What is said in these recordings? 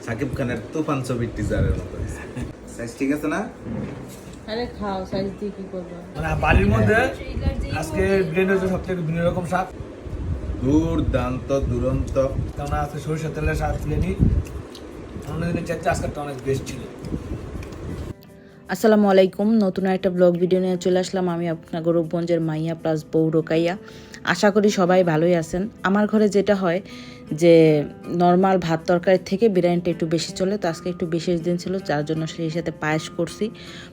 সাকিব খানের তুফান ছবির টিজারের মতো সাইজ ঠিক আছে না? আরে খাও, সাইজ দিয়ে কি করবো? মানে বাড়ির মধ্যে আজকে ব্রেন হচ্ছে সব থেকে বিভিন্ন রকম শাক, দুর্দান্ত দুরন্ত। কারণ আজকে সরিষার তেলের শাক তুলে নিই। অন্যদিনের চাইতে আজকেরটা অনেক বেস্ট ছিল। আসসালামু আলাইকুম, নতুন একটা ব্লগ ভিডিও নিয়ে চলে আসলাম। আমি আপনার গৌরবগঞ্জের মাইয়া প্লাস বউ রোকাইয়া। আশা করি সবাই ভালোই আছেন। আমার ঘরে যেটা হয় যে নর্মাল ভাত তরকারির থেকে বিরিয়ানিটা একটু বেশি চলে, তো আজকে একটু বিশেষ দিন ছিল, যার জন্য সেই সাথে পায়েস করছি।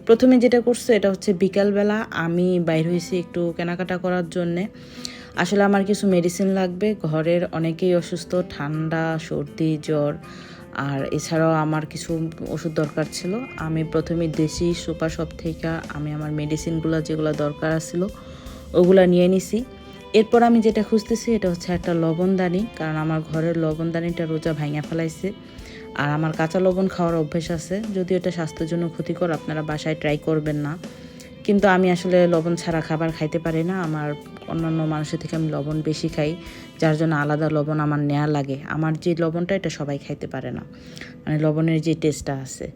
প্রথমে যেটা করছে এটা হচ্ছে বিকালবেলা আমি বাইর হয়েছি একটু কেনাকাটা করার জন্যে। আসলে আমার কিছু মেডিসিন লাগবে, ঘরের অনেকেই অসুস্থ, ঠান্ডা সর্দি জ্বর, আর এছাড়াও আমার কিছু ওষুধ দরকার ছিল। আমি প্রথমে দেশি সুপার শপ থেকে আমি আমার মেডিসিনগুলো যেগুলো দরকার ছিল ওগুলো নিয়ে নিছি। এরপর আমি যেটা খুঁজতেছি এটা হচ্ছে একটা লবণদানি, কারণ আমার ঘরের লবণদানিটা রোজা ভাঙা ফেলাইছে। আর আমার কাঁচা লবণ খাওয়ার অভ্যেস আছে, যদিও এটা স্বাস্থ্যের জন্য ক্ষতিকর, আপনারা বাসায় ট্রাই করবেন না। কিন্তু আমি আসলে লবণ ছাড়া খাবার খাইতে পারি না। আমার অন্যান্য মানুষের থেকে আমি লবণ বেশি খাই, যার জন্য আলাদা লবণ আমার নেওয়া লাগে। আমার যে লবণটা এটা সবাই খাইতে পারে না, মানে লবণের যে টেস্টটা আছে।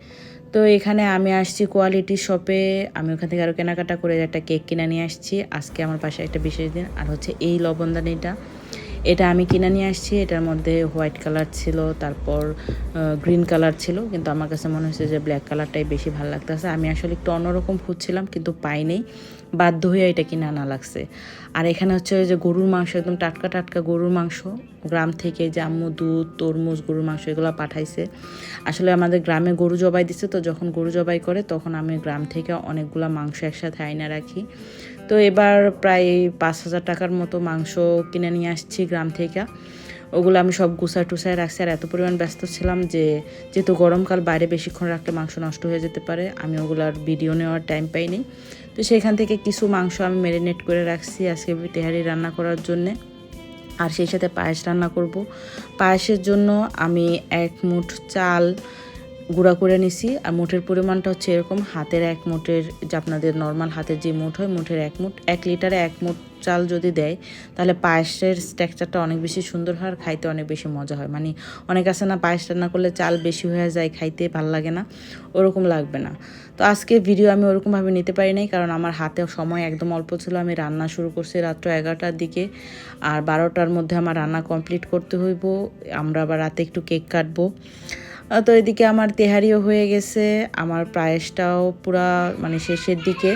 তো এখানে আমি আসছি কোয়ালিটি শপে, আমি ওখান থেকে আরও কেনাকাটা করে একটা কেক কিনে নিয়ে আসছি। আজকে আমার পাশে একটা বিশেষ দিন। আর হচ্ছে এই লবণদানিটা, এটা আমি কিনে নিয়ে আসছি। এটার মধ্যে হোয়াইট কালার ছিল, তারপর গ্রিন কালার ছিল, কিন্তু আমার কাছে মনে হচ্ছে যে ব্ল্যাক কালারটাই বেশি ভালো লাগতেছে। আমি আসলে একটু অন্যরকম খুঁজছিলাম কিন্তু পাইনি, বাধ্য হয়ে এটা কিনে আনা লাগছে। আর এখানে হচ্ছে যে গরুর মাংস, একদম টাটকা টাটকা গরুর মাংস, গ্রাম থেকে যে আম্মু দুধ তরমুজ গরুর মাংস এগুলো পাঠাইছে। আসলে আমাদের গ্রামে গরু জবাই দিচ্ছে, তো যখন গরু জবাই করে তখন আমি গ্রাম থেকে অনেকগুলো মাংস একসাথে আইনা রাখি। তো এবার প্রায় 5,000 টাকার মতো মাংস কিনে নিয়ে আসছি গ্রাম থেকে। ওগুলো আমি সব গুছায় টুসায় রাখছি। আর এত পরিমাণ ব্যস্ত ছিলাম যে যেহেতু গরমকাল, বাইরে বেশিক্ষণ রাখলে মাংস নষ্ট হয়ে যেতে পারে, আমি ওগুলার ভিডিও নেওয়ার টাইম পাইনি। তো সেখান থেকে কিছু মাংস আমি ম্যারিনেট করে রাখছি আজকে তেহারি রান্না করার জন্যে। আর সেই সাথে পায়েস রান্না করব। পায়েসের জন্য আমি 1 মুঠ চাল গুঁড়া করে নিছি। আর মুঠের পরিমাণটা হচ্ছে এরকম, হাতের 1 মুঠের, যে আপনাদের নর্মাল হাতের যে মুঠ হয়, মুঠের 1 মুঠ। 1 লিটারে 1 মুঠ চাল যদি দেয় তাহলে পায়েসের স্ট্রাকচারটা অনেক বেশি সুন্দর হয়, আর খাইতে অনেক বেশি মজা হয়। মানে অনেক আছে না, পায়েস রান্না করলে চাল বেশি হয়ে যায়, খাইতে ভাল লাগে না, ওরকম লাগবে না। তো আজকে ভিডিও আমি ওরকমভাবে নিতে পারি নাই, কারণ আমার হাতে সময় একদম অল্প ছিল। আমি রান্না শুরু করছি রাত্র 11টার দিকে, আর 12টার মধ্যে আমার রান্না কমপ্লিট করতে হইব। আমরা আবার রাতে একটু কেক কাটবো। তো এদিকে আমার তেহারিও হয়ে গেছে, আমার পায়েসটাও পুরা মানে শেষের দিকে।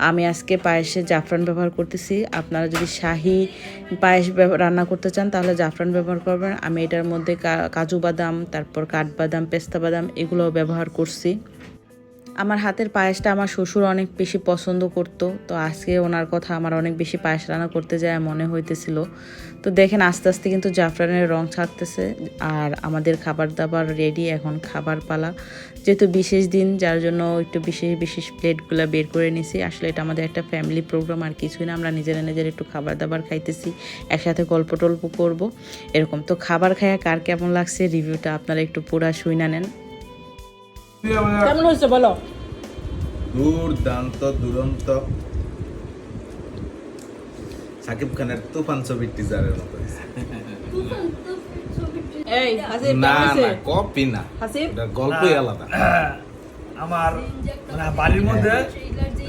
আমি আজকে পায়েসে জাফরান ব্যবহার করতেছি। আপনারা যদি শাহি পায়েস রান্না করতে চান তাহলে জাফরান ব্যবহার করবেন। আমি এটার মধ্যে কাজু বাদাম, তারপর কাঠবাদাম, পেস্তা বাদাম এগুলোও ব্যবহার করছি। আমার হাতের পায়েসটা আমার শ্বশুর অনেক বেশি পছন্দ করতো, তো আজকে ওনার কথা আমার অনেক বেশি পায়েস রান্না করতে যায় মনে হইতেছিল। তো দেখেন আস্তে আস্তে কিন্তু জাফরানের রং ছাড়তেছে। আর আমাদের খাবার দাবার রেডি, এখন খাবার পালা। যেহেতু বিশেষ দিন, যার জন্য একটু বিশেষ বিশেষ প্লেটগুলো বের করে নিছি। আসলে এটা আমাদের একটা ফ্যামিলি প্রোগ্রাম, আর কিছুই না, আমরা নিজেরা নিজেরা একটু খাবার দাবার খাইতেছি, একসাথে গল্প টল্প করবো এরকম। তো খাবার খাইয়া কার কেমন লাগছে রিভিউটা আপনারা একটু পুরা শুইনা নেন। কেমন হয়েছে বলো? দুর্দান্ত দুরন্ত। সাকিব খানের তুফান ছবির টিজারের মতো এই হাসিব না কেমন হয়েছে? না, কপি না, হাসিব এটা গল্পই আলাদা। আমার মানে বাড়ির মধ্যে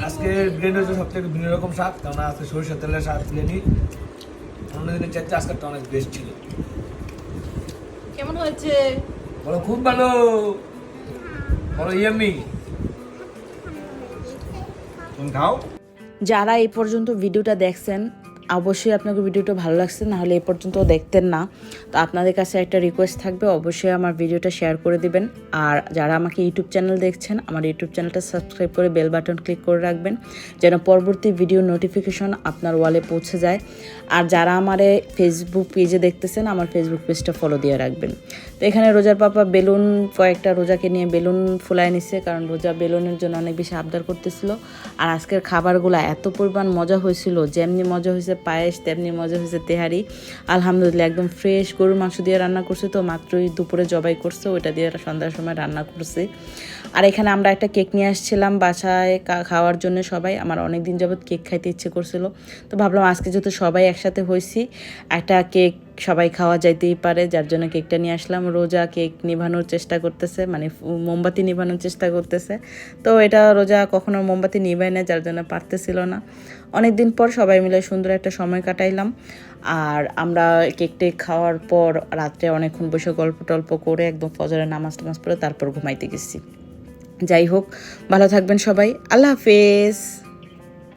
আজকে ব্রেন হচ্ছে সব থেকে বিভিন্ন রকম শাক, কারণ আজকে সরিষার তেলের শাক তুলে নিই। অন্যদিনের চাইতে আজকেরটা অনেক বেস্ট ছিল। কেমন হয়েছে? বলো খুব ভালো, বলো ইয়াম্মি। তুমি খাও। যারা এই পর্যন্ত ভিডিওটা দেখছেন অবশ্যই আপনাকে ভিডিওটা ভালো লাগছে, না হলে এই পর্যন্ত দেখতেন না। তো আপনাদের কাছে একটা রিকোয়েস্ট থাকবে, অবশ্যই আমার ভিডিওটা শেয়ার করে দিবেন। আর যারা আমাকে ইউটিউব চ্যানেল দেখছেন, আমার ইউটিউব চ্যানেলটা সাবস্ক্রাইব করে বেল বাটন ক্লিক করে রাখবেন, যেন পরবর্তী ভিডিও নোটিফিকেশন আপনার ওয়ালে পৌঁছে যায়। আর যারা আমার ফেসবুক পেজে দেখতেছেন, আমার ফেসবুক পেজটা ফলো দিয়ে রাখবেন। তো এখানে রোজার পাপা বেলুন, কয়েকটা রোজাকে নিয়ে বেলুন ফুলায় নিচ্ছে, কারণ রোজা বেলুনের জন্য অনেক বেশি আবদার করতেছিল। আর আজকের খাবারগুলো এত পরিমাণ মজা হয়েছিল, যেমনি মজা হয়েছে পায়েস তেমনি মজা হয়েছে তেহারি। আলহামদুলিল্লাহ, একদম ফ্রেশ গরুর মাংস দিয়ে রান্না করছে, তো মাত্রই দুপুরে জবাই করছে, ওইটা দিয়ে সন্ধ্যার সময় রান্না করছে। আর এখানে আমরা একটা কেক নিয়ে আসছিলাম বাসায় খাওয়ার জন্য সবাই। আমার অনেক দিন যাবত কেক খাইতে ইচ্ছে করছিল, তো ভাবলাম আজকে যেহেতু সবাই একসাথে হয়েছি, একটা কেক সবাই খাওয়া যাইতেই পারে, যার জন্য কেকটা নিয়ে আসলাম। রোজা কেক নিভানোর চেষ্টা করতেছে, মানে মোমবাতি নিভানোর চেষ্টা করতেছে। তো এটা রোজা কখনো মোমবাতি নিভায় না, যার জন্য পারতেছিল না। অনেক দিন পর সবাই মিলে সুন্দর একটা সময় কাটাইলাম। আর আমরা কেক টেক খাওয়ার পর রাত্রে অনেকক্ষণ বসে গল্প টল্প করে একদম ফজরের নামাজ টামাজ পড়ে তারপর ঘুমাইতে গেছি। যাই হোক, ভালো থাকবেন সবাই, আল্লাহ হাফেজ।